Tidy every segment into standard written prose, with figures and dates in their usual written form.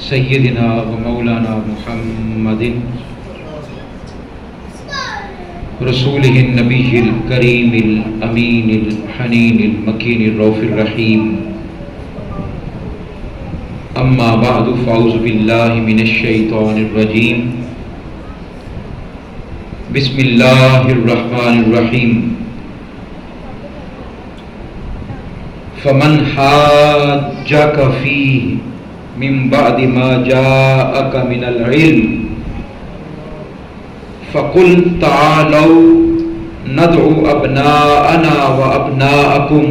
سیدنا و مولانا محمد رسولہ النبی الکریم الامین الحنین المکین الرؤوف الرحیم اما بعد فاعوذ باللہ من الشیطان الرجیم بسم اللہ الرحمن الرحیم فمن حاجک فیہ من بعد ما جاءک من العلم فقل تعالوا ندعو ابناءنا وابناءکم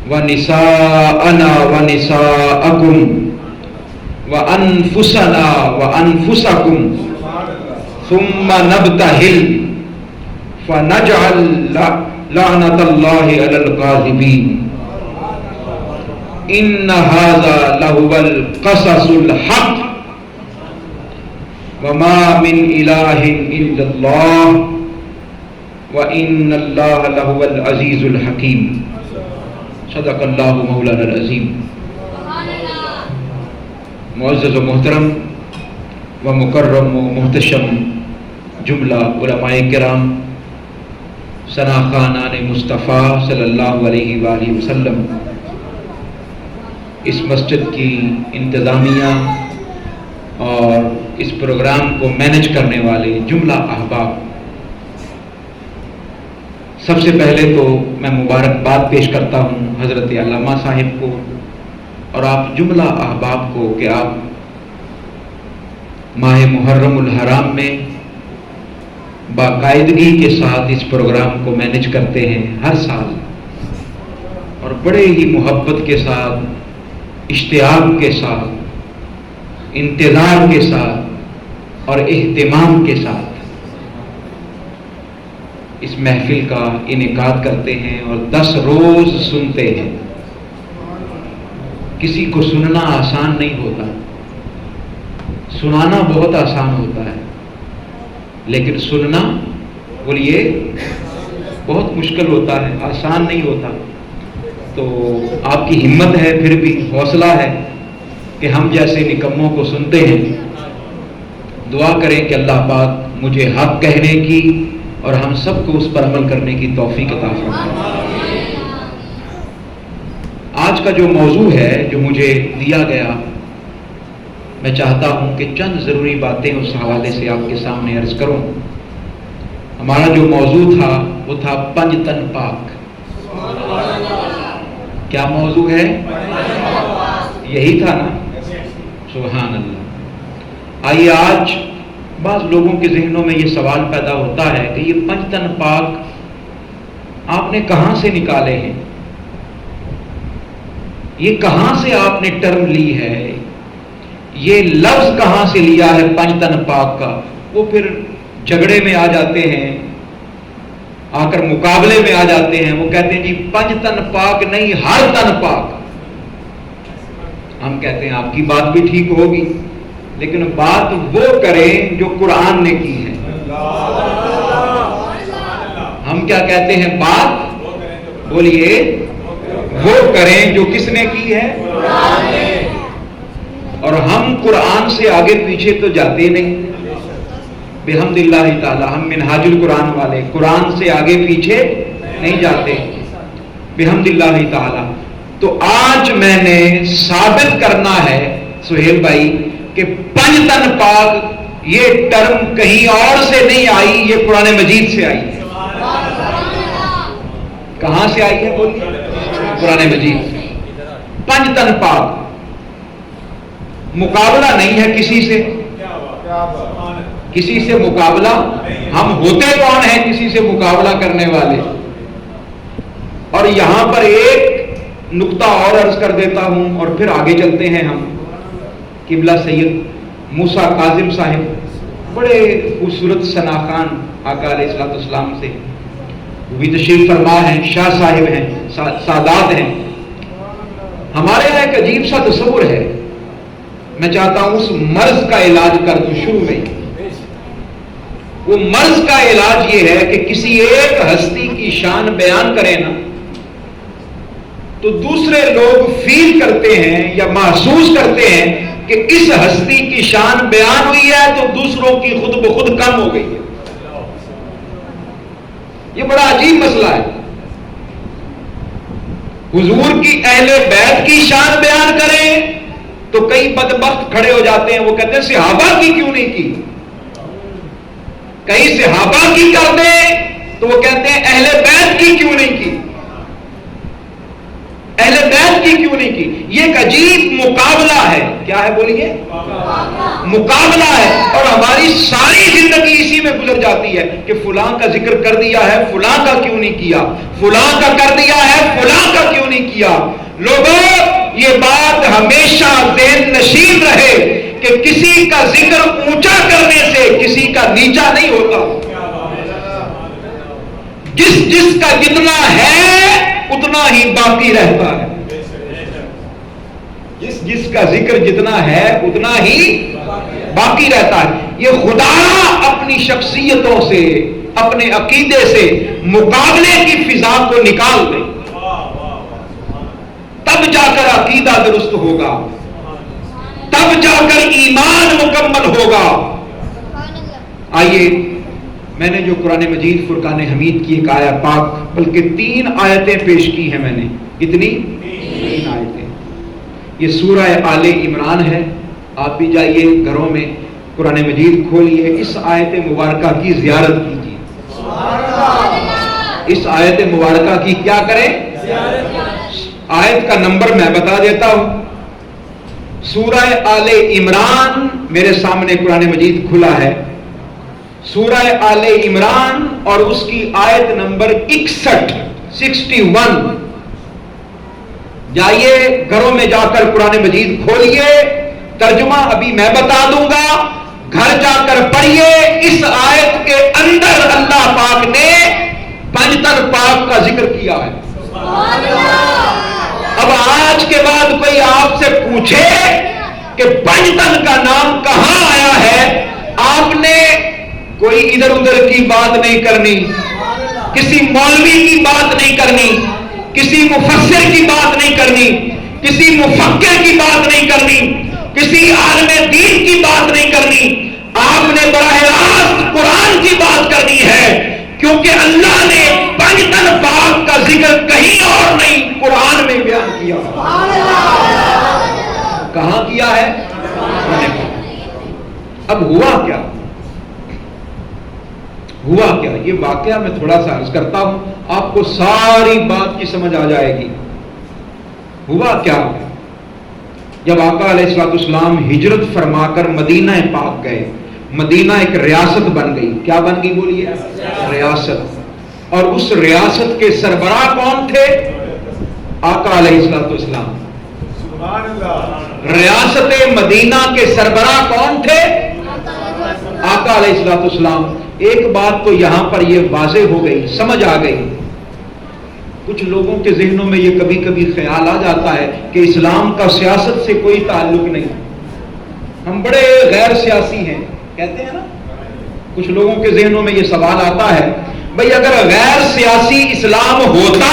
ونساءنا ونساءکم وانفسنا وانفسکم ثم نبتہل فنجعل لعنت اللہ علی الکاذبین ان ھذا لہو القصص الحق وما من الہ الا اللہ وان اللہ لہو العزیز الحکیم صدق اللہ مولانا العظیم۔ معزز و محترم و مکرم و محتشم جملہ علماء کرام، ثنا خوانان مصطفیٰ صلی اللہ علیہ وآلہ وسلم، اس مسجد کی انتظامیہ اور اس پروگرام کو مینیج کرنے والے جملہ احباب، سب سے پہلے تو میں مبارکباد پیش کرتا ہوں حضرت علامہ صاحب کو اور آپ جملہ احباب کو کہ آپ ماہ محرم الحرام میں باقاعدگی کے ساتھ اس پروگرام کو مینیج کرتے ہیں ہر سال، اور بڑے ہی محبت کے ساتھ، اشتیاق کے ساتھ، انتظار کے ساتھ اور اہتمام کے ساتھ اس محفل کا انعقاد کرتے ہیں اور 10 روز سنتے ہیں۔ کسی کو سننا آسان نہیں ہوتا، سنانا بہت آسان ہوتا ہے، لیکن سننا بولیے بہت مشکل ہوتا ہے، آسان نہیں ہوتا۔ تو آپ کی ہمت ہے، پھر بھی حوصلہ ہے کہ ہم جیسے نکموں کو سنتے ہیں۔ دعا کریں کہ اللہ پاک مجھے حق کہنے کی اور ہم سب کو اس پر عمل کرنے کی توفیق عطا فرمائے۔ آج کا جو موضوع ہے جو مجھے دیا گیا، میں چاہتا ہوں کہ چند ضروری باتیں اس حوالے سے آپ کے سامنے عرض کروں۔ ہمارا جو موضوع تھا وہ تھا پنج تن پاک۔ کیا موضوع ہے؟ یہی تھا نا؟ سبحان اللہ۔ آئیے، آج بعض لوگوں کے ذہنوں میں یہ سوال پیدا ہوتا ہے کہ یہ پنج تن پاک آپ نے کہاں سے نکالے ہیں، یہ کہاں سے آپ نے ٹرم لی ہے، یہ لفظ کہاں سے لیا ہے پنج تن پاک کا۔ وہ پھر جھگڑے میں آ جاتے ہیں، آ کر مقابلے میں آ جاتے ہیں، وہ کہتے ہیں جی پنج تن پاک نہیں، ہر تن پاک۔ ہم کہتے ہیں آپ کی بات بھی ٹھیک ہوگی، لیکن بات وہ کریں جو قرآن نے کی ہے۔ ہم کیا کہتے ہیں؟ بات بولیے وہ کریں جو کس نے کی ہے؟ اور ہم قرآن سے آگے پیچھے تو جاتے نہیں، بحمد اللہ تعالی ہم منہاج القرآن والے قرآن سے آگے پیچھے نہیں جاتے، بحمد اللہ تعالی۔ تو آج میں نے ثابت کرنا ہے سہیل بھائی کہ پنج تن پاک یہ ٹرم کہیں اور سے نہیں آئی، یہ قرآن مجید سے آئی ہے۔ کہاں سے آئی ہے؟ بولیے، قرآن مجید سے۔ پنج تن پاک مقابلہ نہیں ہے کسی سے، کسی سے مقابلہ، ہم ہوتے کون ہیں کسی سے مقابلہ کرنے والے؟ اور یہاں پر ایک نقطہ اور عرض کر دیتا ہوں اور پھر آگے چلتے ہیں ہم۔ قبلہ سید موسیٰ کاظم صاحب بڑے خوبصورت ثنا خوان آقا علیہ الصلوۃ والسلام سے، وہ بھی تشریف فرما ہیں، شاہ صاحب ہیں، سادات ہیں۔ ہمارے یہاں ایک عجیب سا تصور ہے، میں چاہتا ہوں اس مرض کا علاج کر دوں شروع میں۔ وہ مرض کا علاج یہ ہے کہ کسی ایک ہستی کی شان بیان کریں نا تو دوسرے لوگ فیل کرتے ہیں یا محسوس کرتے ہیں کہ اس ہستی کی شان بیان ہوئی ہے تو دوسروں کی خود بخود کم ہو گئی ہے. یہ بڑا عجیب مسئلہ ہے. حضور کی اہل بیت کی شان بیان کریں تو کئی بدبخت کھڑے ہو جاتے ہیں، وہ کہتے ہیں صحابہ کی کیوں نہیں کی. کئی صحابہ کی کر دیں تو وہ کہتے ہیں اہل بیت کی کیوں نہیں کی، اہل بیت کی کیوں نہیں کی. یہ ایک عجیب مقابلہ ہے. کیا ہے بولیے؟ مقابلہ ہے. اور ہماری ساری زندگی اسی میں گزر جاتی ہے کہ فلاں کا ذکر کر دیا ہے، فلاں کا کیوں نہیں کیا، فلاں کا کر دیا ہے، فلاں کا کیوں نہیں کیا. لوگوں، یہ بات ہمیشہ ذہن نشین رہے کہ کسی کا ذکر اونچا کرنے سے کسی کا نیچا نہیں ہوتا. جس کا جتنا ہے اتنا ہی باقی رہتا ہے. جس کا ذکر جتنا ہے اتنا ہی باقی رہتا ہے. یہ خدا اپنی شخصیتوں سے، اپنے عقیدے سے مقابلے کی فضا کو نکال دے، تب جا کر عقیدہ درست ہوگا، تب جا کر ایمان مکمل ہوگا. آئیے، میں نے جو قرآن مجید فرقان حمید کی ایک آیت پاک، بلکہ 3 آیتیں پیش کی ہیں میں نے. کتنی؟ 3 آیتیں. یہ سورہ آل عمران ہے. آپ بھی جائیے گھروں میں قرآن مجید کھولیے، اس آیت مبارکہ کی زیارت کیجیے. اس آیت مبارکہ کی کیا کریں؟ آیت کا نمبر میں بتا دیتا ہوں. سورہ آل عمران میرے سامنے قرآن مجید کھلا ہے. سورہ آل عمران اور اس کی آیت نمبر 61. جائیے گھروں میں جا کر قرآن مجید کھولیے. ترجمہ ابھی میں بتا دوں گا، گھر جا کر پڑھیے. اس آیت کے اندر اللہ پاک نے پنجتن پاک کا ذکر کیا ہے. اب آج کے بعد کوئی آپ سے پوچھے کہ پنجتن کا نام کہاں آیا ہے، آپ نے کوئی ادھر ادھر کی بات نہیں کرنی، کسی مولوی کی بات نہیں کرنی، کسی مفسر کی بات نہیں کرنی، کسی مفکر کی بات نہیں کرنی، کسی عالم دین کی بات نہیں کرنی. آپ نے براہ راست قرآن کی بات کرنی ہے، کیونکہ اللہ نے پنجتن پاک کا ذکر کہیں اور نہیں قرآن میں بیان کیا. کہاں کیا ہے؟ اب ہوا کیا؟ ہوا کیا؟ یہ واقعہ میں تھوڑا سا عرض کرتا ہوں، آپ کو ساری بات کی سمجھ آ جائے گی. ہوا کیا؟ جب آقا علیہ الصلوۃ والسلام ہجرت فرما کر مدینہ پاک گئے، مدینہ ایک ریاست بن گئی. کیا بن گئی بولیے؟ ریاست. اور اس ریاست کے سربراہ کون تھے؟ آقا علیہ الصلوۃ والسلام. ریاست مدینہ کے سربراہ کون تھے؟ آقا علیہ الصلوۃ والسلام. ایک بات تو یہاں پر یہ واضح ہو گئی، سمجھ آ گئی. کچھ لوگوں کے ذہنوں میں یہ کبھی کبھی خیال آ جاتا ہے کہ اسلام کا سیاست سے کوئی تعلق نہیں، ہم بڑے غیر سیاسی ہیں، کہتے ہیں نا. کچھ لوگوں کے ذہنوں میں یہ سوال آتا ہے، بھئی اگر غیر سیاسی اسلام ہوتا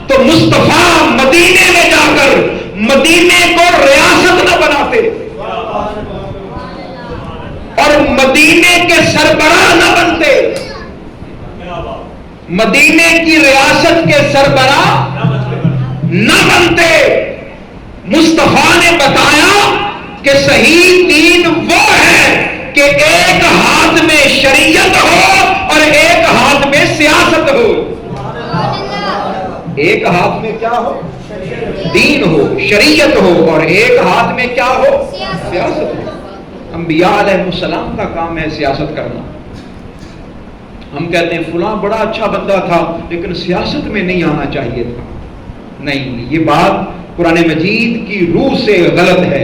تو مصطفیٰ مدینے میں جا کر مدینے کو ریاست نہ بناتے اور مدینے کے سربراہ نہ بنتے. مدینے کی ریاست کے سربراہ نہ بنتے. مصطفیٰ نے بتایا کہ صحیح دین وہ ہے کہ ایک ہاتھ میں شریعت ہو اور ایک ہاتھ میں سیاست ہو. ایک ہاتھ میں کیا ہو؟ دین ہو، شریعت ہو، اور ایک ہاتھ میں کیا ہو؟ سیاست ہو. انبیاء علیہ السلام کا کام ہے سیاست کرنا. ہم کہتے ہیں فلاں بڑا اچھا بندہ تھا لیکن سیاست میں نہیں آنا چاہیے تھا. نہیں، یہ بات قرآن مجید کی روح سے غلط ہے،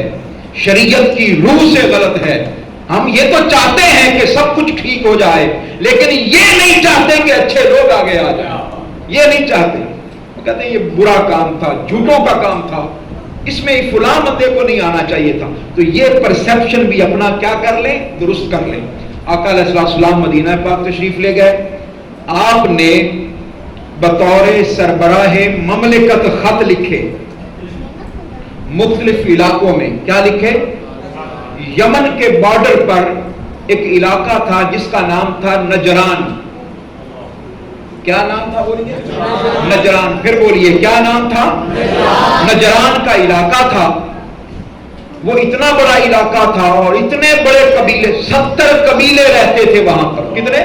شریعت کی روح سے غلط ہے. ہم یہ تو چاہتے ہیں کہ سب کچھ ٹھیک ہو جائے، لیکن یہ نہیں چاہتے کہ اچھے لوگ آگے آ جائیں. یہ نہیں چاہتے. وہ کہتے ہیں یہ برا کام تھا، جھوٹوں کا کام تھا، اس میں فلاں بندے کو نہیں آنا چاہیے تھا. تو یہ پرسیپشن بھی اپنا کیا کر لیں؟ درست کر لیں. آقا علیہ السلام مدینہ پاک تشریف لے گئے. آپ نے بطور سربراہ مملکت خط لکھے، مختلف علاقوں میں. کیا لکھے؟ یمن کے بارڈر پر ایک علاقہ تھا جس کا نام تھا نجران. کیا نام تھا بولیے؟ نجران. پھر بولیے کیا نام تھا؟ نجران کا علاقہ تھا. وہ اتنا بڑا علاقہ تھا اور اتنے بڑے قبیلے، 70 قبیلے رہتے تھے وہاں پر. کتنے؟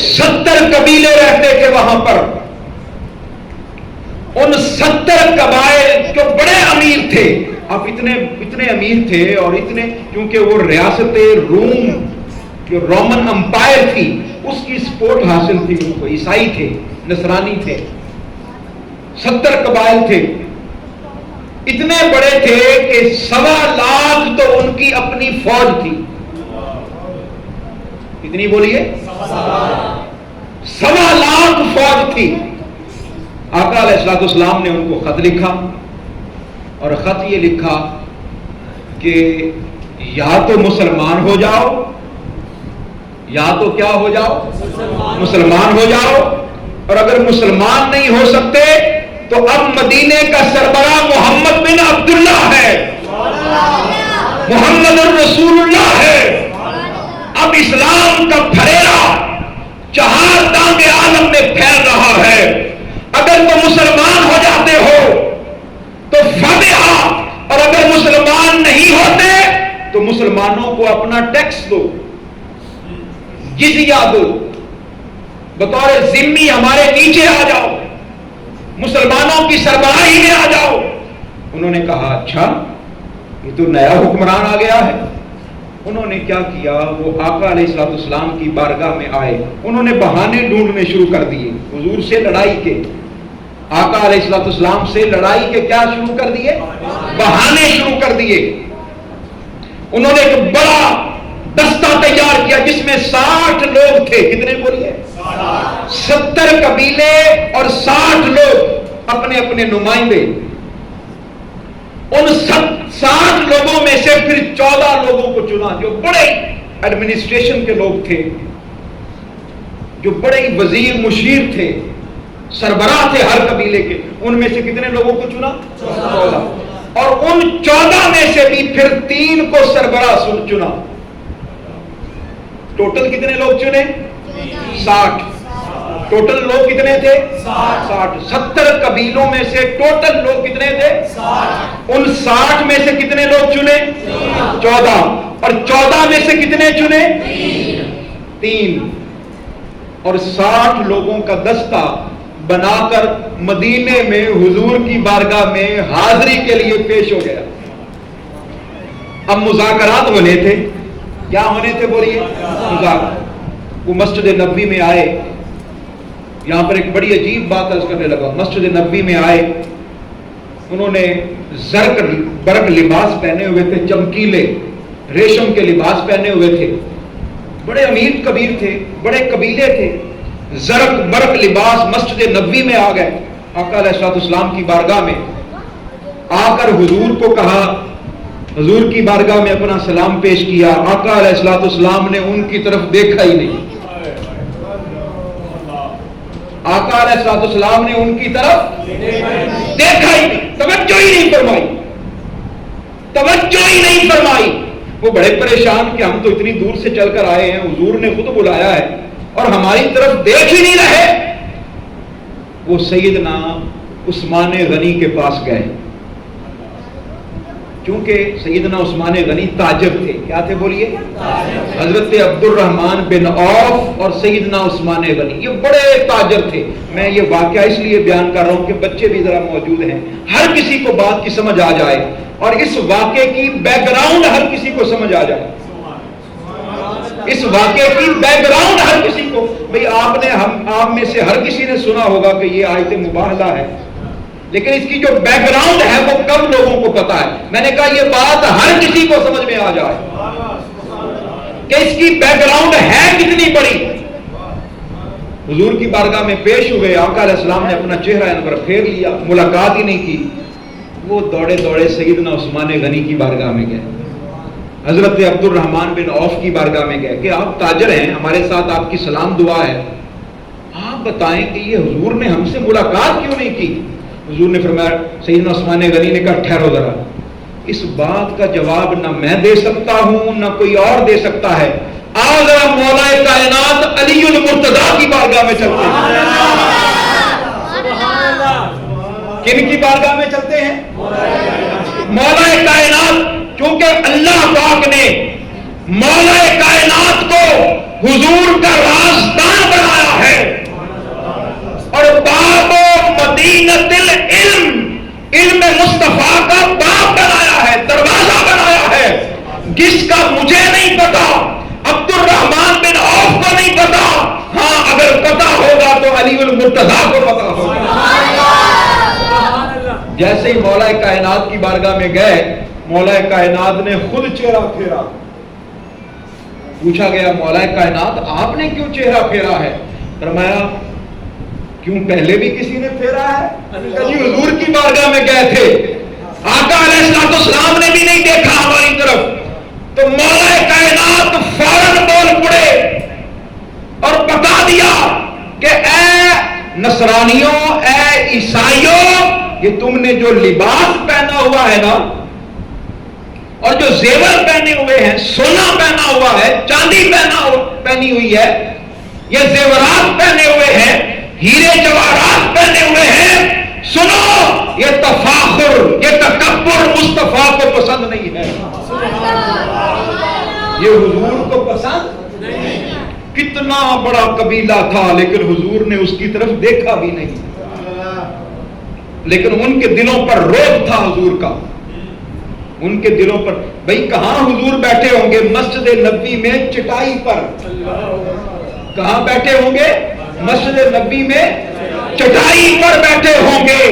70 قبیلے رہتے تھے وہاں پر. ان 70 قبائل جو بڑے امیر تھے، اب اتنے امیر تھے اور اتنے، کیونکہ وہ ریاست روم جو رومن امپائر تھی اس کی سپورٹ حاصل تھی ان کو. عیسائی تھے، نصرانی تھے، 70 قبائل تھے. اتنے بڑے تھے کہ 1.25 لاکھ تو ان کی اپنی فوج تھی. کتنی بولیے؟ 1.25 لاکھ فوج تھی. آقا علیہ الصلوۃ والسلام نے ان کو خط لکھا اور خط یہ لکھا کہ یا تو مسلمان ہو جاؤ، یا تو کیا ہو جاؤ؟ مسلمان ہو جاؤ. اور اگر مسلمان نہیں ہو سکتے تو اب مدینے کا سربراہ محمد بن عبداللہ ہے، محمد الرسول اللہ ہے. اب اسلام کا پھریرا 4 دانگ عالم میں پھیل رہا ہے. اگر تو مسلمان ہو جاتے ہو تو فبہا، اور اگر مسلمان نہیں ہوتے تو مسلمانوں کو اپنا ٹیکس دو، جزیہ دو، بطور ذمی ہمارے نیچے آ جاؤ، مسلمانوں کی سربراہی میں آ جاؤ. انہوں نے کہا اچھا یہ تو نیا حکمران آ گیا ہے. انہوں نے کیا کیا، وہ آقا علیہ الصلوۃ والسلام کی بارگاہ میں آئے. انہوں نے بہانے ڈھونڈنے شروع کر دیے حضور سے لڑائی کے. آقا علیہ الصلوۃ والسلام سے لڑائی کے کیا شروع کر دیے؟ بہانے شروع کر دیے. انہوں نے ایک بڑا دستہ تیار کیا جس میں 60 لوگ تھے. کتنے بولیے؟ 70 قبیلے اور 60 لوگ، اپنے اپنے نمائندے. ان 60 لوگوں میں سے پھر 14 لوگوں کو چنا جو بڑے ایڈمنسٹریشن کے لوگ تھے، جو بڑے وزیر مشیر تھے، سربراہ تھے ہر قبیلے کے. ان میں سے کتنے لوگوں کو چنا؟ 14. اور ان 14 میں سے بھی پھر 3 کو سربراہ چنا. ٹوٹل کتنے لوگ چنے؟ 60. ٹوٹل لوگ کتنے تھے؟ 60. 70 قبیلوں میں سے ٹوٹل لوگ کتنے تھے؟ 60. ان 60 میں سے کتنے لوگ چنے؟ 14. اور 14 میں سے کتنے چنے؟ 3. اور 60 لوگوں کا دستہ بنا کر مدینے میں حضور کی بارگاہ میں حاضری کے لیے پیش ہو گیا. اب مذاکرات ہونے تھے. کیا ہونے تھے بولیے؟ مذاکرات. وہ مسجد نبوی میں آئے. یہاں پر ایک بڑی عجیب بات عرض کرنے لگا. مسجد نبوی میں آئے، انہوں نے زرق برق لباس پہنے ہوئے تھے، چمکیلے ریشم کے لباس پہنے ہوئے تھے. بڑے امیر کبیر تھے، بڑے قبیلے تھے. زرق برق لباس مسجد نبوی میں آ گئے. آقا علیہ الصلوۃ والسلام کی بارگاہ میں آ کر حضور کو کہا، حضور کی بارگاہ میں اپنا سلام پیش کیا. آقا علیہ الصلوۃ والسلام نے ان کی طرف دیکھا ہی نہیں. آقا علیہ الصلوۃ والسلام نے ان کی طرف دیکھا ہی نہیں، توجہ ہی نہیں فرمائی، توجہ ہی نہیں فرمائی. وہ بڑے پریشان کہ ہم تو اتنی دور سے چل کر آئے ہیں، حضور نے خود بلایا ہے اور ہماری طرف دیکھ ہی نہیں رہے. وہ سیدنا عثمان غنی کے پاس گئے، کیونکہ سیدنا عثمان غنی تاجر تھے. کیا تھے بولیے؟ حضرت عبد الرحمن بن عوف اور سیدنا عثمان غنی یہ بڑے تاجر تھے. میں یہ واقعہ اس لیے بیان کر رہا ہوں کہ بچے بھی ذرا موجود ہیں، ہر کسی کو بات کی سمجھ آ جائے اور اس واقعے کی بیک گراؤنڈ ہر کسی کو سمجھ آ جائے. اس واقعے کی بیک گراؤنڈ ہر کسی کو، بھئی آپ میں سے ہر کسی نے سنا ہوگا کہ یہ آیت مباہلہ ہے، لیکن اس کی جو بیک گراؤنڈ ہے وہ کم لوگوں کو پتا ہے. میں نے کہا یہ بات ہر کسی کو سمجھ میں آ جائے کہ اس کی بیک گراؤنڈ ہے کتنی بڑی. حضور کی بارگاہ میں پیش ہوئے. آقا علیہ السلام نے اپنا چہرہ انور پھیر لیا، ملاقات ہی نہیں کی. وہ دوڑے دوڑے سیدنا عثمان غنی کی بارگاہ میں گئے، حضرت عبد الرحمن بن عوف کی بارگاہ میں گئے کہ آپ تاجر ہیں، ہمارے ساتھ آپ کی سلام دعا ہے، آپ بتائیں کہ یہ حضور نے ہم سے ملاقات کیوں نہیں کی. حضور نے فرمایا، سیدنا عثمان غنی نے کہا ٹھہرو ذرا. اس بات کا جواب نہ میں دے سکتا ہوں نہ کوئی اور دے سکتا ہے. آؤ ذرا مولا کائنات علی المرتضیٰ کی بارگاہ میں چلتے ہیں. کن کی بارگاہ میں چلتے ہیں؟ مولا کائنات. کیونکہ اللہ پاک نے مولا کائنات کو حضور کا رازدار بنایا ہے اور باب مدینۃ العلم، علم مصطفیٰ کا باب بنایا ہے، دروازہ بنایا ہے. جس کا مجھے نہیں پتا، عبد الرحمن بن عوف کو نہیں پتا، ہاں اگر پتا ہوگا تو علی المرتضیٰ کو پتا ہوگا. جیسے ہی مولا کائنات کی بارگاہ میں گئے، مولا کائنات نے خود چہرہ پھیرا. پوچھا گیا مولا کائنات آپ نے کیوں چہرہ پھیرا ہے؟ فرمایا کیوں پہلے بھی کسی نے پھیرا ہے؟ جی حضور کی بارگاہ میں گئے تھے، آقا علیہ السلام نے بھی نہیں دیکھا ہماری طرف. تو مولا کائنات فوراً بول پڑے اور بتا دیا کہ اے نصرانیوں، اے عیسائیوں، یہ تم نے جو لباس پہنا ہوا ہے نا، اور جو زیور پہنے ہوئے ہیں، سونا پہنا ہوا ہے، چاندی پہنی ہوئی ہے، یہ زیورات پہنے ہوئے ہیں، ہیرے جواہرات پہنے ہوئے ہیں، سنو یہ تفاخر، یہ تکبر مصطفیٰ کو پسند نہیں ہے. یہ حضور کو پسند نہیں. کتنا بڑا قبیلہ تھا لیکن حضور نے اس کی طرف دیکھا بھی نہیں. لیکن ان کے دلوں پر روب تھا حضور کا. ان کے دلوں پر بھئی کہاں حضور بیٹھے ہوں گے؟ مسجد نبوی میں چٹائی پر. کہاں بیٹھے ہوں گے؟ مسجد نبوی میں چٹائی پر بیٹھے ہوں گے.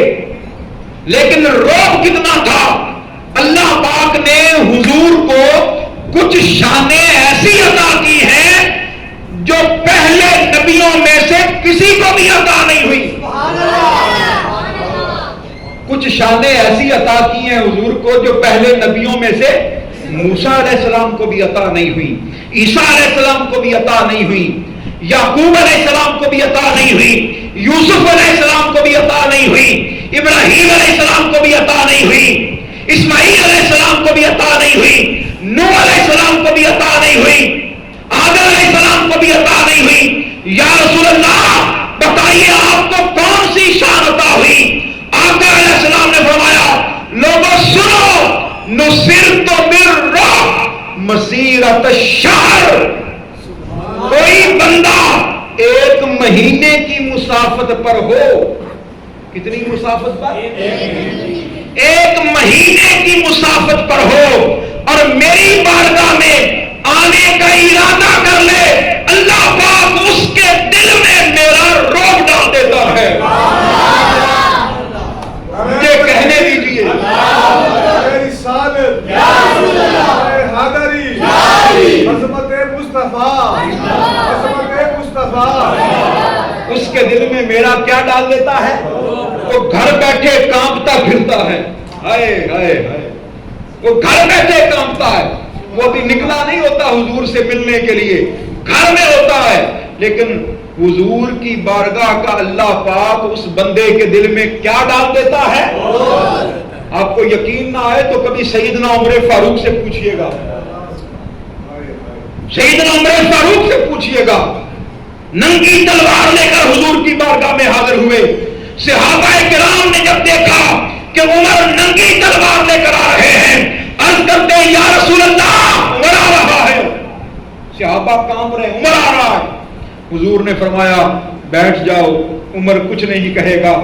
لیکن روب کتنا تھا. اللہ پاک نے حضور کو کچھ شانیں ایسی عطا کی ہیں جو پہلے نبیوں میں سے کسی کو بھی عطا نہیں ہوئی. کچھ شانیں ایسی عطا کی ہیں حضور کو جو پہلے نبیوں میں سے موسیٰ علیہ السلام کو بھی عطا نہیں ہوئی، عیسیٰ علیہ السلام کو بھی عطا نہیں ہوئی، یعقوب علیہ السلام کو بھی عطا نہیں ہوئی، یوسف علیہ السلام کو بھی عطا نہیں ہوئی، ابراہیم علیہ السلام کو بھی عطا نہیں ہوئی، اسماعیل علیہ السلام کو بھی عطا نہیں ہوئی، نوح علیہ السلام کو بھی عطا نہیں ہوئی، آدم علیہ السلام کو بھی عطا نہیں ہوئی. یا رسول اللہ بتائیے آپ کو کون سی شان عطا ہوئی؟ آقا علیہ السلام نے فرمایا لوگوں سنو، نصرت بالرعب مسیرۃ الشہر. کوئی بندہ ایک مہینے کی مسافت پر ہو، کتنی مسافت پر؟ ایک مہینے کی مسافت پر ہو اور میری بارگاہ میں آنے کا ارادہ کر لے، اللہ پاک اس کے دل میں میرا روب ڈال دیتا ہے. مجھے کہنے دیجیے اس کے دل میں میرا کیا ڈال دیتا ہے؟ وہ گھر بیٹھے کانپتا پھرتا ہے. ہائے ہائے ہائے، وہ گھر بیٹھے کانپتا ہے. وہ بھی نکلا نہیں ہوتا حضور سے ملنے کے لیے، گھر میں ہوتا ہے. لیکن حضور کی بارگاہ کا اللہ پاک اس بندے کے دل میں کیا ڈال دیتا ہے؟ آپ کو یقین نہ آئے تو کبھی سیدنا عمر فاروق سے پوچھئے گا. سیدنا عمر فاروق سے پوچھئے گا. ننگی تلوار لے کر حضور کی بارگاہ میں حاضر ہوئے. صحابہ کرام نے جب دیکھا کہ عمر ننگی تلوار لے کر آ رہے ہیں، عرض کرتے ہیں یا رسول اللہ عمر آ رہا ہے. صحابہ کانپ رہے ہیں، عمر آ رہا ہے. حضور نے فرمایا بیٹھ جاؤ، عمر کچھ نہیں کہے گا،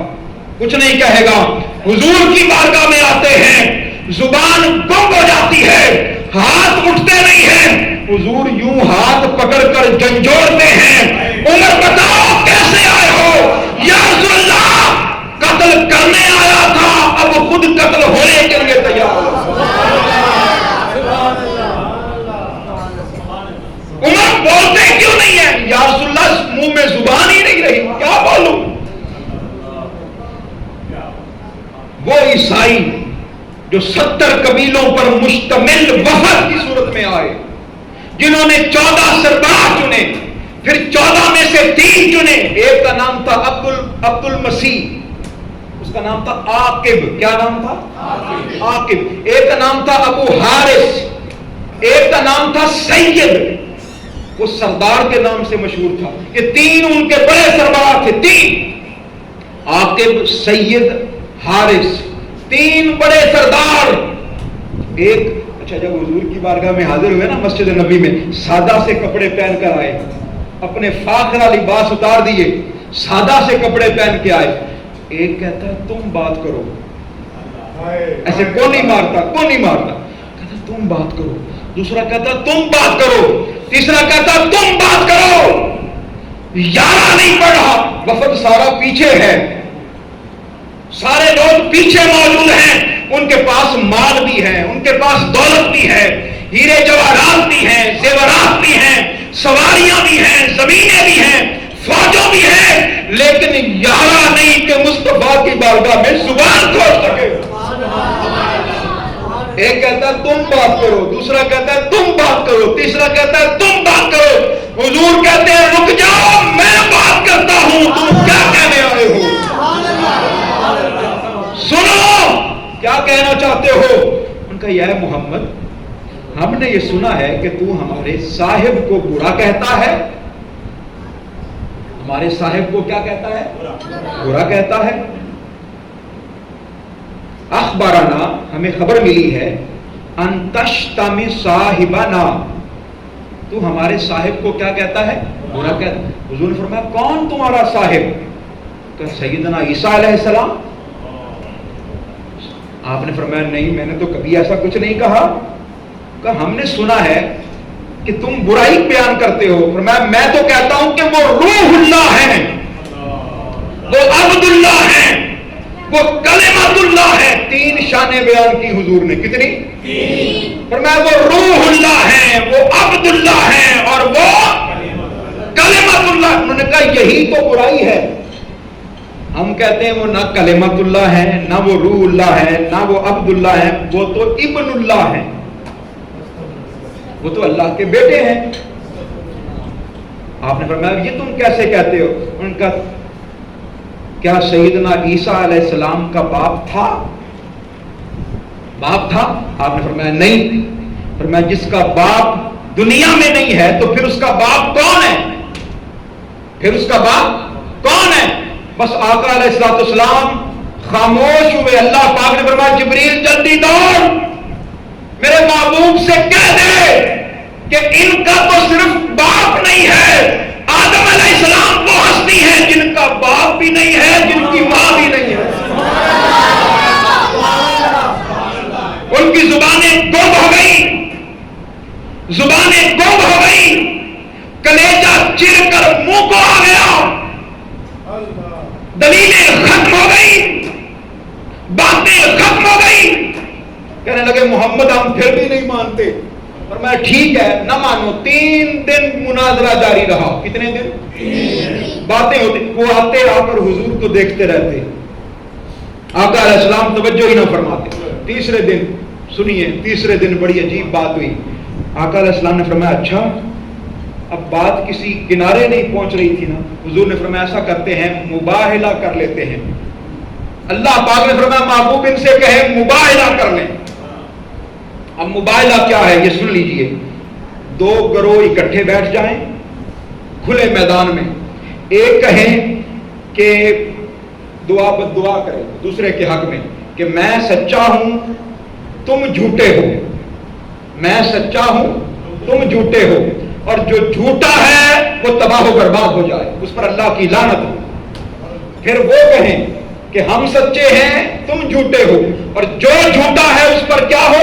کچھ نہیں کہے گا. حضور کی بارگاہ میں آتے ہیں، زبان گم ہو جاتی ہے، ہاتھ اٹھتے نہیں ہیں. حضور یوں ہاتھ پکڑ کر جھنجھوڑتے ہیں. عمر بتاؤ کیسے آئے ہو؟ یا رسول اللہ قتل کرنے آیا تھا، اب خود قتل ہونے کے لیے تیار ہو. عمر بولتے کیوں نہیں ہے؟ یا رسول اللہ منہ میں زبان ہی نہیں رہی، کیا بولوں؟ وہ عیسائی جو 70 قبیلوں پر مشتمل وفد کی صورت میں آئے، جنہوں نے 14 سربراہ چنے، پھر 14 میں سے 3 چنے. ایک کا نام تھا عبد المسیح، اس کا نام تھا عاقب. کیا نام تھا؟ عاقب. ایک کا نام تھا ابو حارث, ایک کا نام تھا سید, وہ سردار کے نام سے مشہور تھا. یہ تین ان کے بڑے سردار تھے, تین, عاقب, سید, حارث, تین بڑے سردار. ایک اچھا جب حضور کی بارگاہ میں حاضر ہوئے نا مسجد نبی میں, سادہ سے کپڑے پہن کر آئے, اپنے فاخرہ لباس اتار دیے, سادہ سے کپڑے پہن کے آئے. ایک کہتا ہے تم بات کرو, ایسے کون نہیں مارتا, کون نہیں مارتا, کہتا تم بات کرو. دوسرا کہتا تم بات کرو, تیسرا کہتا تم بات کرو. 11 نہیں پڑھا, وفد سارا پیچھے ہے, سارے لوگ پیچھے موجود ہیں, ان کے پاس مال بھی ہے, ان کے پاس دولت بھی ہے, ہیرے جواہرات بھی ہیں, زیورات بھی ہیں, سواریاں بھی ہیں, زمینیں بھی ہیں, فوجوں بھی ہیں, لیکن 11 نہیں کہ مصطفیٰ کی بارگاہ میں زبان کھول سکے. ایک کہتا ہے تم بات کرو, دوسرا کہتا ہے تم بات کرو, تیسرا کہتا ہے تم بات کرو. حضور کہتے ہیں رک جاؤ, میں بات کرتا ہوں, تم کیا کہنے آئے ہو, سنو کیا کہنا چاہتے ہو. ان کا یہ ہے محمد, ہم نے یہ سنا ہے کہ تو ہمارے صاحب کو برا کہتا ہے. ہمارے صاحب کو کیا کہتا ہے؟ برا کہتا ہے. اخبارنا, ہمیں خبر ملی ہے, انتشتم صاحبنا, تو ہمارے صاحب کو کیا کہتا ہے؟ برا کہتا ہے. حضور نے فرمایا کون تمہارا صاحب؟ کہ سیدنا عیسیٰ علیہ السلام. آپ نے فرمایا نہیں, میں نے تو کبھی ایسا کچھ نہیں کہا. کہ ہم نے سنا ہے کہ تم برائی بیان کرتے ہو. فرمایا میں تو کہتا ہوں کہ وہ روح اللہ ہے, وہ عبد اللہ ہے, وہ کلمت اللہ ہے. 3 شانیں بیان کی حضور نے, کتنی؟ 3. فرمایا وہ روح اللہ ہے, وہ عبد اللہ ہے, اور وہ کلمت اللہ. انہوں نے کہا یہی تو برائی ہے. ہم کہتے ہیں وہ نہ کلمت اللہ ہے, نہ وہ روح اللہ ہے, نہ وہ عبد اللہ ہے, وہ تو ابن اللہ ہے, وہ تو اللہ کے بیٹے ہیں. آپ نے فرمایا یہ تم کیسے کہتے ہو؟ ان کا کیا سیدنا عیسیٰ علیہ السلام کا باپ تھا؟ باپ تھا؟ آپ نے فرمایا نہیں. فرمایا جس کا باپ دنیا میں نہیں ہے تو پھر اس کا باپ کون ہے؟ پھر اس کا باپ کون ہے؟ بس آقا علیہ السلام خاموش ہوئے. اللہ پاک نے فرمایا جبریل جلدی دوڑ, میرے محبوب سے کہہ دے کہ ان کا تو صرف باپ نہیں ہے, آدم علیہ السلام وہ ہستی ہے جن کا باپ بھی نہیں ہے, جن کی ماں بھی نہیں ہے. ان کی زبانیں گم ہو گئی, زبانیں گم ہو گئی, کلیجہ چر کر منہ کو آ گیا, دلیلیں ختم ہو گئی, باتیں ختم ہو گئی. کہنے لگے محمد ہم پھر بھی نہیں مانتے. اور میں ٹھیک ہے نہ مانو. 3 دن مناظرہ جاری رہا. کتنے دن؟ 3 باتیں ہوتی. وہ آتے آ کر حضور کو دیکھتے رہتے, آقا علیہ السلام توجہ ہی نہ فرماتے. تیسرے دن سنیے, تیسرے دن بڑی عجیب بات ہوئی. آقا علیہ السلام نے فرمایا اچھا اب بات کسی کنارے نہیں پہنچ رہی تھی نا. حضور نے فرمایا ایسا کرتے ہیں مباہلہ کر لیتے ہیں. اللہ پاک نے فرمایا محبوب ان سے کہے مباہلہ کر لیں. اب مباہلہ کیا ہے یہ سن لیجئے. 2 گروہ اکٹھے بیٹھ جائیں کھلے میدان میں. ایک کہیں کہ دعا بد دعا کریں دوسرے کے حق میں کہ میں سچا ہوں تم جھوٹے ہو, میں سچا ہوں تم جھوٹے ہو, اور جو جھوٹا ہے وہ تباہ و برباد ہو جائے, اس پر اللہ کی لعنت ہو. پھر وہ کہیں کہ ہم سچے ہیں تم جھوٹے ہو, اور جو جھوٹا ہے اس پر کیا ہو؟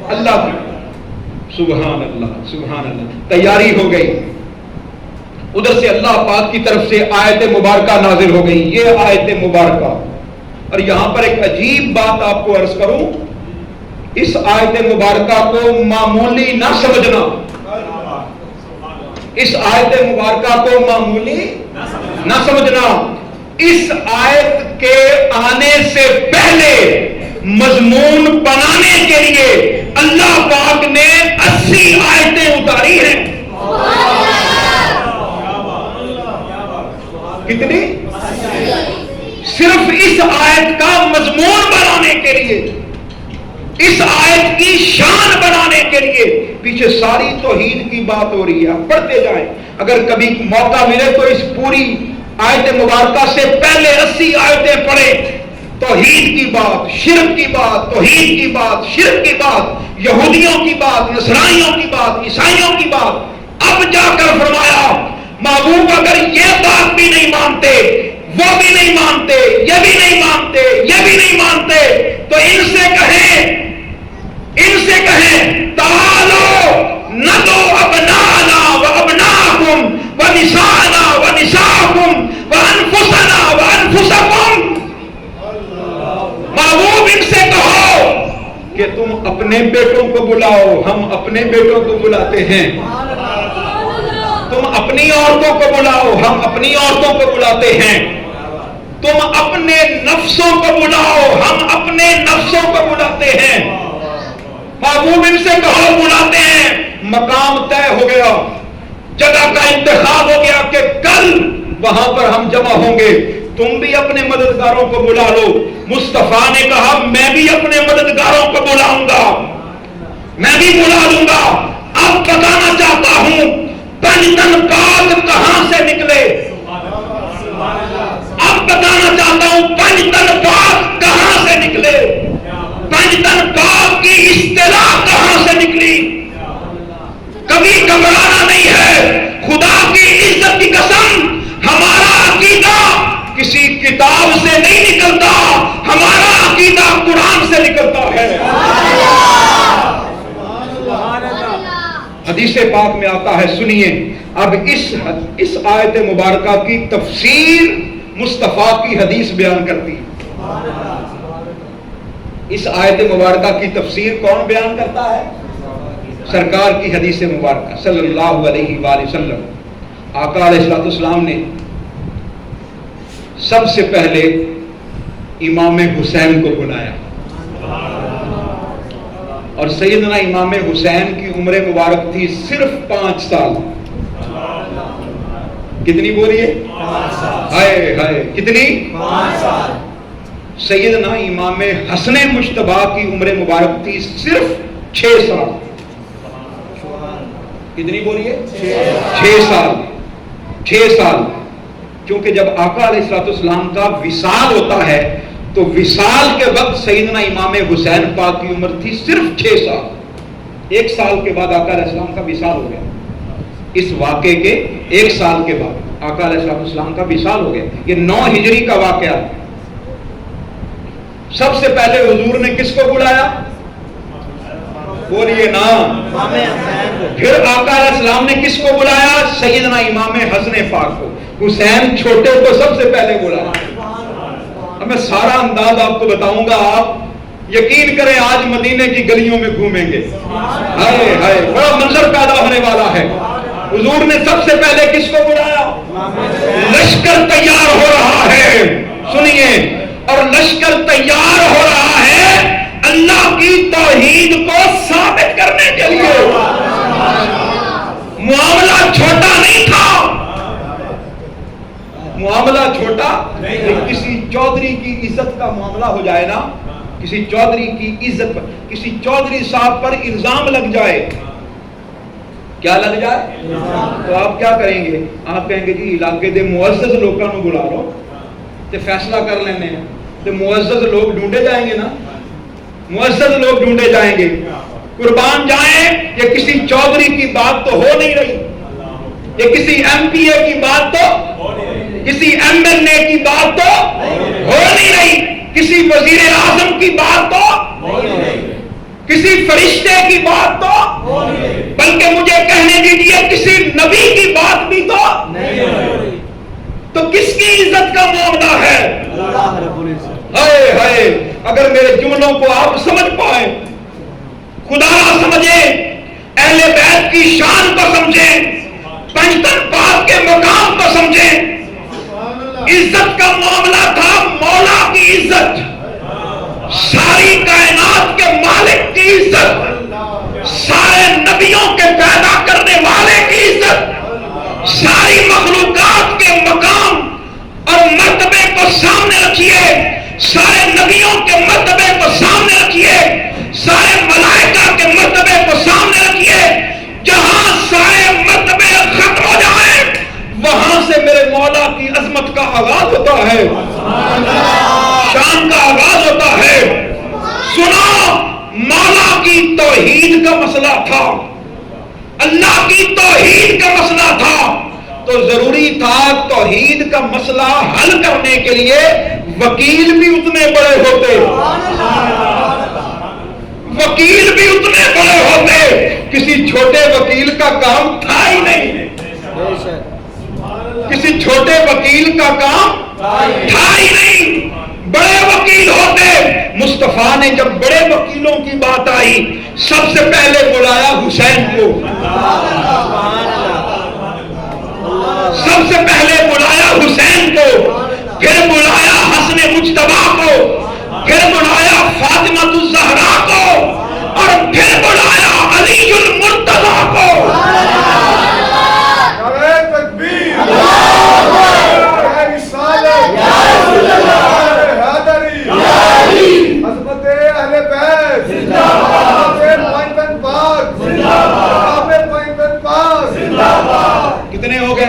اللہ کی. سبحان اللہ, سبحان اللہ. تیاری ہو گئی. ادھر سے اللہ پاک کی طرف سے آیت مبارکہ نازل ہو گئی. یہ آیت مبارکہ, اور یہاں پر ایک عجیب بات آپ کو عرض کروں, اس آیت مبارکہ کو معمولی نہ سمجھنا. اس آیت مبارکہ کو معمولی نہ سمجھنا. اس آیت کے آنے سے پہلے مضمون بنانے کے لیے اللہ پاک نے 80 آیتیں اتاری ہیں. کتنی؟ صرف اس آیت کا مضمون بنانے کے لیے، اس آیت کی شان بنانے کے لیے پیچھے ساری توحید کی بات ہو رہی ہے. پڑھتے جائیں، اگر کبھی موقع ملے تو اس پوری آیت مبارکہ سے پہلے 80 آیتیں پڑھیں. توحید کی بات، شرک کی بات، توحید کی بات، شرک کی بات، یہودیوں کی بات، نصرانیوں کی بات، عیسائیوں کی بات. اب جا کر فرمایا محبوب اگر یہ بات بھی نہیں مانتے، وہ بھی نہیں مانتے، یہ بھی نہیں مانتے، یہ بھی نہیں مانتے، تو ان سے کہیں تعالو ندعو ابناءنا و ابناءکم و نساءنا و نساءکم و انفسنا و انفسکم. محبوب ان سے کہو کہ تم اپنے بیٹوں کو بلاؤ، ہم اپنے بیٹوں کو بلاتے ہیں. تم اپنی عورتوں کو بلاؤ، ہم اپنی عورتوں کو بلاتے ہیں. تم اپنے نفسوں کو بلاؤ، ہم اپنے نفسوں کو بلاتے ہیں. محبوب ان سے کہو بلاتے ہیں. مقام طے ہو گیا، جگہ کا انتخاب ہو گیا کہ کل وہاں پر ہم جمع ہوں گے. تم بھی اپنے مددگاروں کو بلا لو. مصطفیٰ نے کہا میں بھی اپنے مددگاروں کو بلاؤں گا، میں بھی بلا لوں گا. اب بتانا چاہتا ہوں پنجتن پاک کہاں سے نکلے. اب بتانا چاہتا ہوں پنجتن پاک کہاں سے نکلے، پنجتن پاک کی اصطلاح کہاں سے نکلی. کبھی گھبرانا نہیں ہے. خدا کی عزت کی قسم، ہمارا عقیدہ کسی کتاب سے نہیں نکلتا، ہمارا عقیدہ قرآن سے نکلتا ہے. حدیث پاک میں آتا ہے، سنیے اب اس آیت مبارکہ کی تفسیر مصطفیٰ کی حدیث بیان کرتی ہے. اس آیت مبارکہ کی تفسیر کون بیان کرتا ہے؟ سرکار کی حدیث مبارکہ صلی اللہ علیہ وآلہ وسلم. آقا علیہ السلام نے سب سے پہلے امام حسین کو بلایا، اور سیدنا امام حسین کی عمر مبارک تھی صرف 5 سال. کتنی بولیے؟ 5 سال. ہائے ہائے کتنی؟ 5 سال. سیدنا امام حسن مجتبی کی عمر مبارک تھی صرف 6 سال. کتنی بولیے؟ 6 سال. 6 سال. کیونکہ جب آقا علیہ السلام کا وصال ہوتا ہے تو وصال کے وقت سیدنا امام حسین پاک کی عمر تھی صرف 6 سال. 1 سال کے بعد آقا علیہ السلام کا وصال ہو گیا. اس واقعے کے 1 سال کے بعد آقا علیہ السلام کا وصال ہو گیا. یہ 9 ہجری کا واقعہ. سب سے پہلے حضور نے کس کو بلایا؟ بولیے نا. پھر آقا علیہ السلام نے کس کو بلایا؟ سیدنا امام حسن پاک کو. حسین چھوٹے کو سب سے پہلے بلایا. اب میں سارا انداز آپ کو بتاؤں گا، آپ یقین کریں آج مدینے کی گلیوں میں گھومیں گے. ہائے ہائے بڑا منظر پیدا ہونے والا ہے. حضور نے سب سے پہلے کس کو بلایا؟ لشکر تیار ہو رہا ہے. سنیے، اور لشکر تیار ہو رہا ہے اللہ کی توحید کو ثابت کرنے کے لیے. معاملہ چھوٹا نہیں تھا. معاملہ چھوٹا کسی چودھری کی عزت کا معاملہ ہو جائے نا، کسی چودھری کی عزت پر، کسی چودھری صاحب پر الزام لگ جائے، کیا لگ جائے، تو آپ کیا کریں گے؟ آپ کہیں گے جی علاقے دے معزز لوگوں کو بلا لو تے فیصلہ کر لینے ہیں. تو معزز لوگ ڈھونڈے جائیں گے نا، معزز لوگ ڈھونڈے جائیں گے. قربان جائیں، یہ کسی چودھری کی بات تو ہو نہیں رہی، یہ کسی ایم پی اے کی بات تو، کسی ایم ایل اے کی بات تو ہو نہیں رہی، کسی وزیر اعظم کی بات تو، کسی فرشتے کی بات تو، بلکہ مجھے کہنے دیجیے کسی نبی کی بات بھی تو کس کی عزت کا معاملہ ہے؟ ہائے ہائے اگر میرے جملوں کو آپ سمجھ پائیں، خدا سمجھیں، اہل بیت کی شان کو سمجھیں، پنجتن پاک کے مقام کو سمجھیں. عزت کا معاملہ تھا مولا کی عزت، ساری کائنات کے مالک کی عزت، سارے نبیوں کے پیدا کرنے والے کی عزت، ساری مخلوقات کے مقام اور مرتبے کو سامنے رکھیے. آغاز ہوتا ہے، شان کا آغاز ہوتا ہے۔ سنو، مولا کی توحید کا مسئلہ تھا، اللہ کی توحید کا مسئلہ تھا، تو ضروری تھا توحید کا مسئلہ حل کرنے کے لیے وکیل بھی اتنے بڑے ہوتے، وکیل بھی اتنے بڑے ہوتے۔ کسی چھوٹے وکیل کا کام تھا ہی نہیں، کسی چھوٹے وکیل کا کام تھا ہی نہیں، بڑے وکیل ہوتے۔ مصطفیٰ نے جب بڑے وکیلوں کی بات آئی، سب سے پہلے بلایا حسین کو، سب سے پہلے بلایا حسین کو، پھر بلایا حسن مجتبیٰ کو، پھر بلایا فاطمہ الزہرا کو، اور پھر بلایا علی المرتضیٰ کو۔ کتنے ہو گئے؟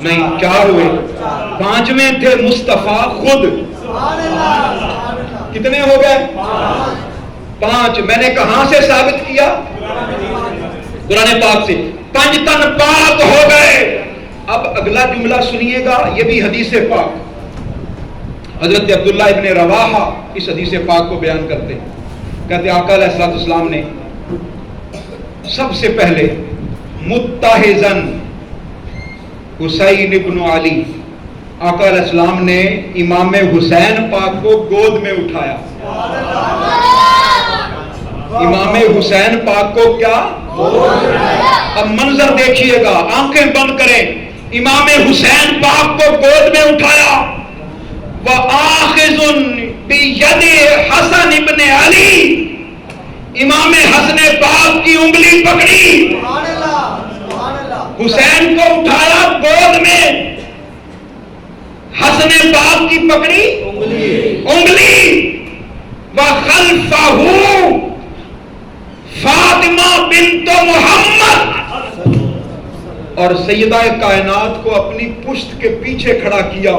نہیں، 4 ہوئے، 5ویں تھے مصطفیٰ خود۔ کتنے ہو گئے؟ 5۔ میں نے کہاں سے ثابت کیا؟ قرآن پاک سے۔ 5 تن پاک ہو گئے۔ اب اگلا جملہ سنیے گا، یہ بھی حدیث پاک، حضرت عبداللہ ابن رواحہ اس حدیث پاک کو بیان کرتے ہیں، کہتے آقا علیہ السلام نے سب سے پہلے متحزن حسین ابن علی، آقا علیہ السلام نے امام حسین پاک کو گود میں اٹھایا۔ امام حسین پاک کو کیا؟ اب منظر دیکھیے گا، آنکھیں بند کریں، امام حسین پاک کو گود میں اٹھایا، وآخذ بید حسن ابن علی، امام حسن پاک کی انگلی پکڑی، حسین کو اٹھایا گود میں، حسن پاک کی پکڑی انگلی، وخلفہ فاطمہ بنت محمد، اور سیدہ کائنات کو اپنی پشت کے پیچھے کھڑا کیا۔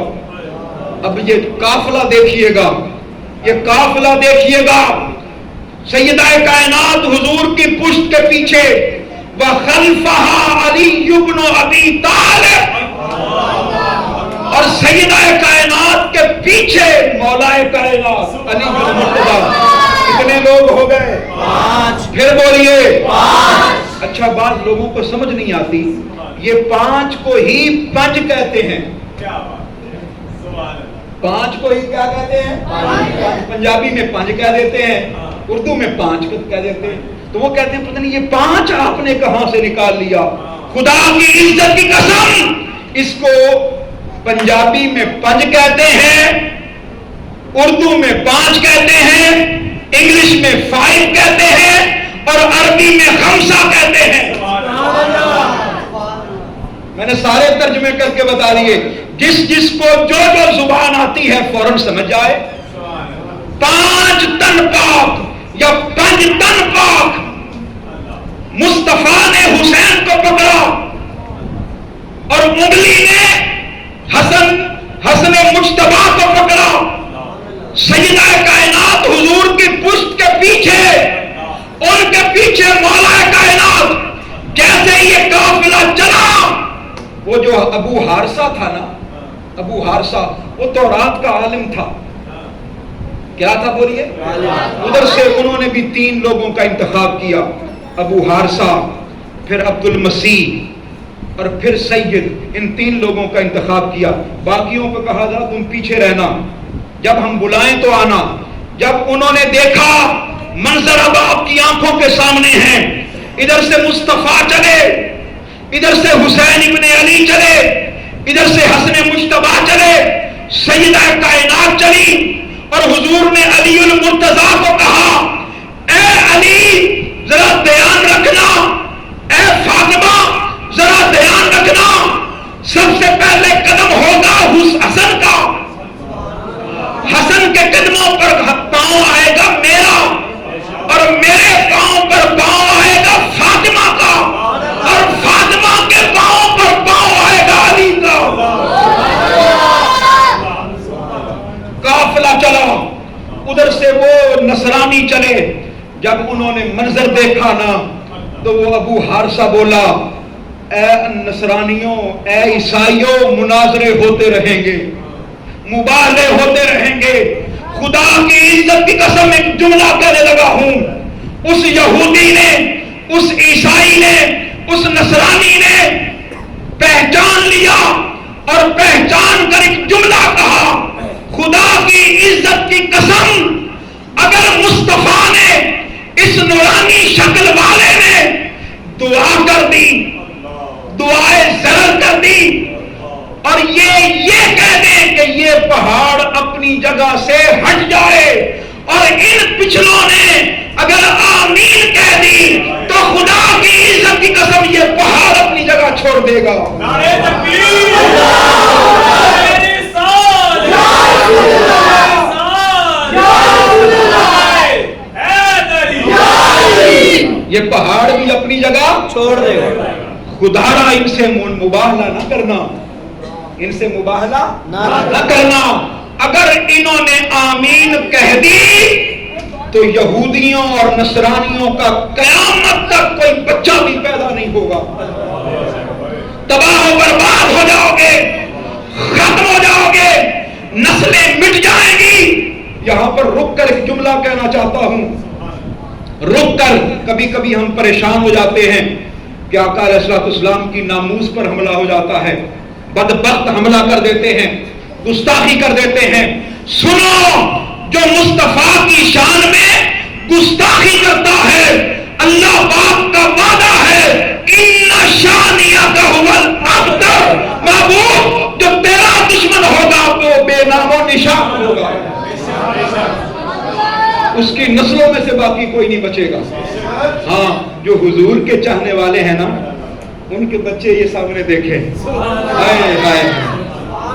اب یہ قافلہ دیکھیے گا، یہ قافلہ دیکھیے گا، سیدہ کائنات حضور کی پشت کے پیچھے، وخلفہا علی بن ابی طالب، اور سیدہ کائنات کے پیچھے مولا کائنات علی بن مرتضیٰ۔ کتنے لوگ ہو گئے؟ 5۔ پھر بولیے 5۔ اچھا، بات لوگوں کو سمجھ نہیں آتی، یہ 5 کو ہی 5 کہتے ہیں۔ 5 کو ہی کیا کہتے ہیں؟ پنجابی میں 5 کہہ دیتے ہیں، اردو میں 5 کہہ دیتے ہیں، تو وہ کہتے ہیں پتہ نہیں یہ 5 آپ نے کہاں سے نکال لیا۔ خدا کی عزت کی قسم، اس کو پنجابی میں 5 کہتے ہیں، اردو میں 5 کہتے ہیں، انگلش میں 5 کہتے ہیں، اور عربی میں 5 کہتے ہیں۔ میں نے سارے ترجمے کر کے بتا دیے، جس کو جو زبان آتی ہے فوراً سمجھ جائے۔ 5 تن پاک یا 5 تن پاک، مصطفیٰ نے حسین کو پکڑا اور انگلی نے حسن مجتبیٰ کو پکڑا، سیدہ کائنات حضور کی پشت کے پیچھے، ان کے پیچھے مولا کائنات۔ جیسے یہ قافلہ چلا، وہ جو ابو حارثہ تھا نا، ابو حارثہ وہ تورات کا عالم تھا، کیا تھا بولیے؟ ادھر سے انہوں نے بھی 3 لوگوں کا انتخاب کیا، ابو حارثہ، پھر عبد المسیح، اور پھر سید، ان 3 لوگوں کا انتخاب کیا۔ باقیوں کو کہا تھا تم پیچھے رہنا، جب ہم بلائیں تو آنا۔ جب انہوں نے دیکھا منظر اب آپ کی آنکھوں کے سامنے ہے، ادھر سے مصطفیٰ چلے، ادھر سے حسین ابن علی چلے، ادھر سے حسن مجتبیٰ چلے، سیدہ کائنات چلی، اور حضور نے علی المرتضیٰ کو کہا، اے علی ذرا دھیان رکھنا، اے فاطمہ ذرا دھیان رکھنا، سب سے پہلے قدم ہوگا حسن کا، حسن کے قدموں پر پاؤں آئے گا میرا، اور میرے پاؤں پر پاؤں آئے گا فاطمہ کا، اور فاطمہ کے پاؤں پر پاؤں آئے گا علی کا۔ ابو حارثہ بولا اے نصرانیوں، اے عیسائیوں، مناظرے ہوتے رہیں گے، مباہلے ہوتے رہیں گے، خدا کی عزت کی قسم ایک جملہ کہنے لگا ہوں، اس یہودی نے، اس عیسائی نے، اس نصرانی نے پہچان لیا اور پہچان کر ایک جملہ کہا، خدا کی عزت کی قسم اگر مصطفیٰ نے، اس نورانی شکل والے نے دعا کر دی، دعائے زرر کر دی، اور یہ کہہ دیں کہ یہ پہاڑ اپنی جگہ سے ہٹ جائے، اور ان پچھلوں نے اگر آمین کہہ دی تو خدا کی عزت کی قسم یہ پہاڑ اپنی جگہ چھوڑ دے گا۔ نعرہ تکبیر، یہ پہاڑ بھی اپنی جگہ چھوڑ دے گا۔ خدا را ان سے مباہلہ نہ کرنا، ان سے مباہلہ نہ کرنا۔ اگر انہوں نے آمین کہہ دی تو یہودیوں اور نصرانیوں کا قیامت تک کوئی بچہ بھی پیدا نہیں ہوگا، تباہ و برباد ہو جاؤ گے، ختم ہو جاؤ گے، نسلیں مٹ جائیں گی۔ یہاں پر رک کر ایک جملہ کہنا چاہتا ہوں، رک کر کبھی کبھی ہم پریشان ہو جاتے ہیں کہ آقا علیہ الصلوۃ والسلام کی ناموس پر حملہ ہو جاتا ہے، بدبخت حملہ کر دیتے ہیں، گستاخی کر دیتے ہیں۔ سنو، جو مصطفیٰ کی شان میں گستاخی کرتا ہے، اللہ پاک کا وعدہ ہے ان شانیہ کا هو الابتر، محبوب جو تیرا دشمن ہوگا وہ بے نام و نشان ہوگا، اس کی نسلوں میں سے باقی کوئی نہیں بچے گا۔ ہاں، جو حضور کے چاہنے والے ہیں نا، ان کے بچے یہ سامنے دیکھیں، ہائے ہائے،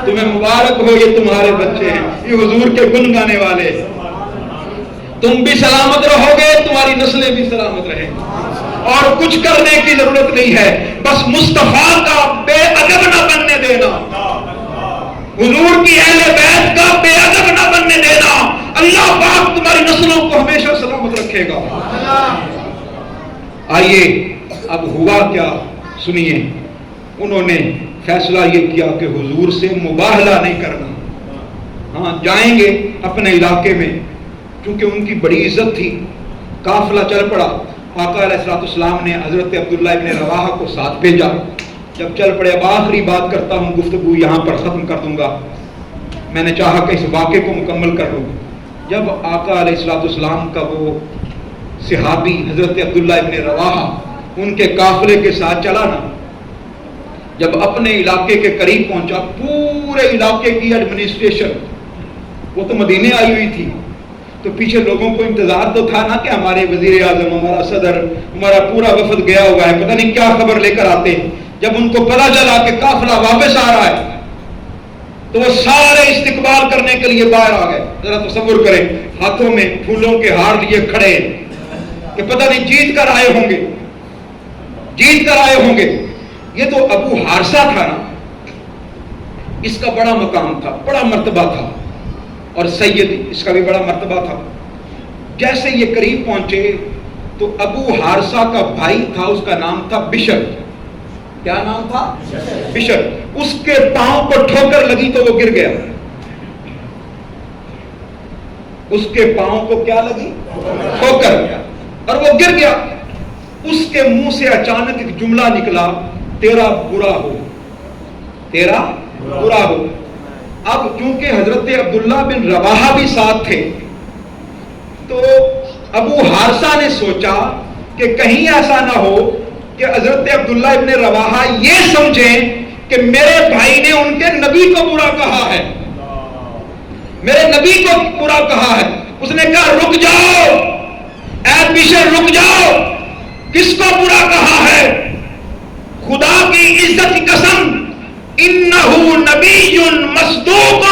تمہیں مبارک ہو، یہ تمہارے بچے ہیں، یہ حضور کے گن گانے والے، تم بھی سلامت رہو گے، تمہاری نسلیں بھی سلامت رہیں، اور کچھ کرنے کی ضرورت نہیں ہے، بس مصطفیٰ کا بے ادب نہ بننے دینا، حضور کی اہل بیت کا بے ادب نہ بننے دینا، اللہ پاک تمہاری نسلوں کو ہمیشہ سلامت رکھے گا۔ آئیے اب ہوا کیا سنیے، انہوں نے فیصلہ یہ کیا کہ حضور سے مباہلہ نہیں کرنا، ہاں جائیں گے اپنے علاقے میں، کیونکہ ان کی بڑی عزت تھی۔ قافلہ چل پڑا، آقا علیہ الصلوۃ والسلام نے حضرت عبداللہ ابن رواحہ کو ساتھ بھیجا۔ جب چل پڑے، اب آخری بات کرتا ہوں، گفتگو یہاں پر ختم کر دوں گا، میں نے چاہا کہ اس واقعے کو مکمل کر لوں۔ جب آقا علیہ الصلوۃ والسلام کا وہ صحابی حضرت عبداللہ ابن رواحہ ان کے قافلے کے ساتھ چلا نا، جب اپنے علاقے کے قریب پہنچا، پورے علاقے کی ایڈمنسٹریشن، وہ تو مدینے آئی ہوئی تھی، تو پیچھے لوگوں کو انتظار تو تھا نا کہ ہمارے وزیر اعظم، ہمارا صدر، ہمارا پورا وفد گیا ہوا ہے، پتہ نہیں کیا خبر لے کر آتے ہیں۔ جب ان کو پتہ چلا کہ قافلہ واپس آ رہا ہے تو وہ سارے استقبال کرنے کے لیے باہر آ گئے۔ ذرا تصور کریں، ہاتھوں میں پھولوں کے ہار لیے کھڑے کہ پتہ نہیں جیت کر آئے ہوں گے، جیت کر آئے ہوں گے۔ یہ تو ابو حارثہ تھا نا، اس کا بڑا مقام تھا، بڑا مرتبہ تھا، اور سید اس کا بھی بڑا مرتبہ تھا۔ جیسے یہ قریب پہنچے تو ابو حارثہ کا بھائی تھا، اس کا نام تھا بشر۔ کیا نام تھا؟ بشر۔ اس کے پاؤں کو ٹھوکر لگی تو وہ گر گیا، اس کے پاؤں کو کیا لگی؟ ٹھوکر، اور وہ گر گیا۔ اس کے منہ سے اچانک ایک جملہ نکلا، تیرا برا ہو، تیرا برا ہو۔ اب چونکہ حضرت عبداللہ بن رواحہ بھی ساتھ تھے، تو ابو حارثہ نے سوچا کہ کہیں ایسا نہ ہو کہ حضرت عبداللہ ابن رواحہ یہ سمجھیں کہ میرے بھائی نے ان کے نبی کو برا کہا ہے، میرے نبی کو برا کہا ہے۔ اس نے کہا رک جاؤ اے بشر، رک جاؤ، کس کو برا کہا ہے؟ خدا کی عزت کی قسم، انہو نبی مصدوق،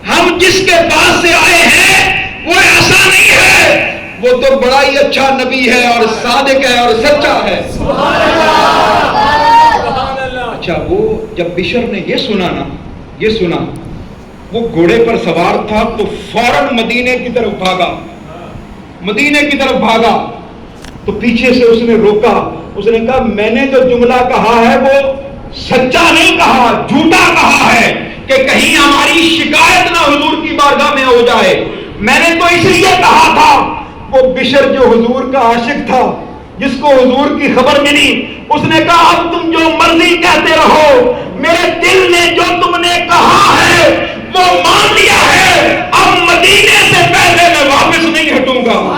ہم جس کے پاس سے آئے ہیں وہ ایسا نہیں ہے، وہ تو بڑا ہی اچھا نبی ہے اور صادق ہے اور سچا ہے۔ اچھا، وہ جب بشر نے یہ سنا نا، یہ سنا، وہ گھوڑے پر سوار تھا تو فوراً مدینے کی طرف بھاگا، مدینے کی طرف بھاگا۔ تو پیچھے سے اس نے روکا، اس نے کہا میں نے جو جملہ کہا ہے وہ سچا نہیں کہا، جھوٹا کہا ہے کہ کہیں ہماری شکایت نہ حضور کی بارگاہ میں ہو جائے۔ میں نے تو اس لیے کہا تھا۔ وہ بشر جو حضور کا عاشق تھا، جس کو حضور کی خبر ملی، اس نے کہا اب تم جو مرضی کہتے رہو، میرے دل نے جو تم نے کہا ہے وہ مان لیا ہے، اب مدینے سے پہلے میں واپس نہیں ہٹوں گا۔